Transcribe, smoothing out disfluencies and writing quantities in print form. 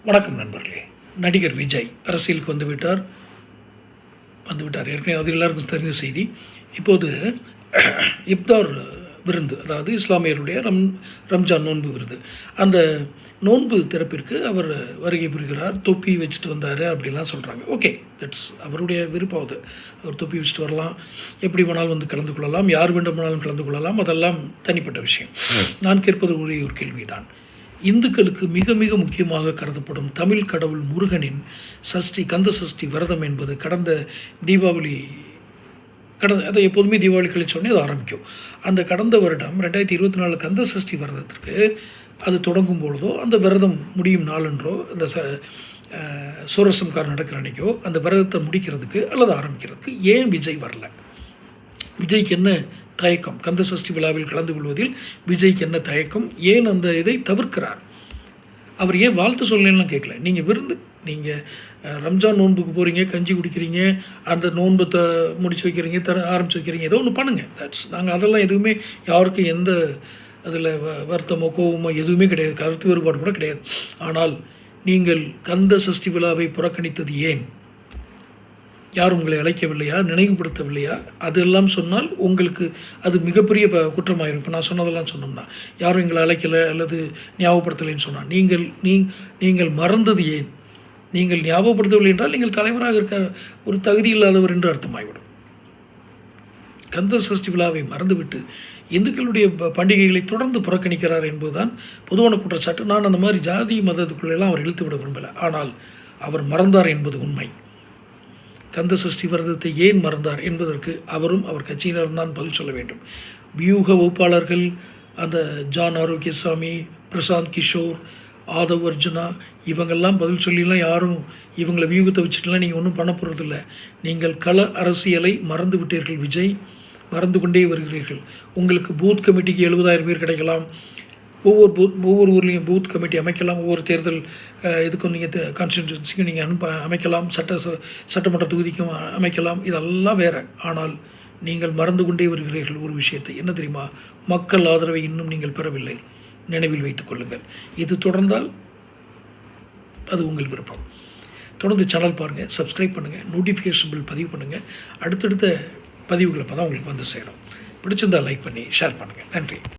வணக்கம் நண்பர்களே. நடிகர் விஜய் அரசியலுக்கு வந்துவிட்டார். ஏற்கனவே அது எல்லாருக்கும் தெரிஞ்ச செய்தி. இப்போது இப்தார் விருந்து, அதாவது இஸ்லாமியருடைய ரம்ஜான் நோன்பு விருது, அந்த நோன்பு திறப்பிற்கு அவர் வருகை புரிகிறார். தொப்பி வச்சுட்டு வந்தார் அப்படிலாம் சொல்கிறாங்க. ஓகே, தட்ஸ் அவருடைய விருப்பம். அது அவர் தொப்பி வச்சுட்டு வரலாம், எப்படி வேணாலும் வந்து கலந்து கொள்ளலாம், யார் வேண்டுமானாலும் கலந்து கொள்ளலாம், அதெல்லாம் தனிப்பட்ட விஷயம். நான் கேட்பது ஒரே ஒரு கேள்விதான். இந்துக்களுக்கு மிக மிக முக்கியமாக கருதப்படும் தமிழ் கடவுள் முருகனின் சஷ்டி, கந்த சஷ்டி விரதம் என்பது கடந்த தீபாவளி, அதை எப்போதுமே தீபாவளி கழிச்சோடனே அது ஆரம்பிக்கும். அந்த கடந்த வருடம் 2024 கந்த சஷ்டி விரதத்திற்கு அது தொடங்கும் பொழுதோ, அந்த விரதம் முடியும் நாளன்றோ, அந்த சூரசம்காரம் நடக்கிற அன்றைக்கோ அந்த விரதத்தை முடிக்கிறதுக்கு அல்லது ஆரம்பிக்கிறதுக்கு ஏன் விஜய் வரல? விஜய்க்கு என்ன தயக்கம்? கந்த சஷ்டி விழாவில் கலந்து கொள்வதில் விஜய்க்கு என்ன தயக்கம்? ஏன் அந்த இதை தவிர்க்கிறார்? அவர் ஏன் வாழ்த்து சொல்லலாம் கேட்கல. நீங்கள் ரம்ஜான் நோன்புக்கு போகிறீங்க, கஞ்சி குடிக்கிறீங்க, அந்த நோன்பத்தை முடிச்சு வைக்கிறீங்க, ஆரம்பிச்சு வைக்கிறீங்க, ஏதோ ஒன்று பண்ணுங்கள். நாங்கள் அதெல்லாம் எதுவுமே யாருக்கும் எந்த அதில் வருத்தமோ கோபமோ எதுவுமே கிடையாது, கருத்து வேறுபாடு கூட கிடையாது. ஆனால் நீங்கள் கந்த சஷ்டி விழாவை புறக்கணித்தது ஏன்? யாரும் உங்களை அழைக்கவில்லையா, நினைவுபடுத்தவில்லையா? அதெல்லாம் சொன்னால் உங்களுக்கு அது மிகப்பெரிய குற்றமாயிரும். இப்போ நான் சொன்னதெல்லாம் சொன்னோம்னா, யாரும் எங்களை அழைக்கலை அல்லது ஞாபகப்படுத்தலைன்னு சொன்னால், நீங்கள் மறந்தது ஏன்? நீங்கள் ஞாபகப்படுத்தவில்லை என்றால் நீங்கள் தலைவராக இருக்க ஒரு தகுதி இல்லாதவர் என்று அர்த்தமாகிவிடும். கந்த சஷ்டி விழாவை மறந்துவிட்டு இந்துக்களுடைய பண்டிகைகளை தொடர்ந்து புறக்கணிக்கிறார் என்பதுதான் பொதுவான குற்றச்சாட்டு. நான் அந்த மாதிரி ஜாதி மதத்துக்குள்ளெல்லாம் அவர் இழுத்து விட விரும்பலை. ஆனால் அவர் மறந்தார் என்பது உண்மை. கந்த சஷ்டி விரதத்தை ஏன் மறந்தார் என்பதற்கு அவரும் அவர் கட்சியினரும் தான் பதில் சொல்ல வேண்டும். வியூக வகுப்பாளர்கள் அந்த ஜான் ஆரோக்கியசாமி, பிரசாந்த் கிஷோர், ஆதவ் அர்ஜுனா, இவங்கெல்லாம் பதில் சொல்லிலாம் யாரும் இவங்களை வியூகத்தை வச்சுட்டுலாம் நீங்கள் ஒன்றும் பண்ண போகிறதில்ல. நீங்கள் கள அரசியலை மறந்து விட்டீர்கள் விஜய், மறந்து கொண்டே வருகிறீர்கள். உங்களுக்கு பூத் கமிட்டிக்கு 70,000 பேர் கிடைக்கலாம், ஒவ்வொரு ஊர்லேயும் பூத் கமிட்டி அமைக்கலாம், ஒவ்வொரு தேர்தல் இதுக்கும் நீங்கள் கான்ஸ்டிடியூன்சிக்கும் நீங்கள் அமைக்கலாம், சட்டமன்ற தொகுதிக்கும் அமைக்கலாம், இதெல்லாம் வேறு. ஆனால் நீங்கள் மறந்து கொண்டே வருகிறீர்கள் ஒரு விஷயத்தை. என்ன தெரியுமா? மக்கள் ஆதரவை இன்னும் நீங்கள் பெறவில்லை. நினைவில் வைத்துக் கொள்ளுங்கள். இது தொடர்ந்தால் அது உங்கள் விருப்பம். தொடர்ந்து சேனல் பாருங்கள், சப்ஸ்கிரைப் பண்ணுங்கள், நோட்டிஃபிகேஷன் பில் பதிவு பண்ணுங்கள். அடுத்தடுத்த பதிவுகளை அப்போ தான் உங்களுக்கு வந்து சேரும். பிடிச்சிருந்தால் லைக் பண்ணி ஷேர் பண்ணுங்கள். நன்றி.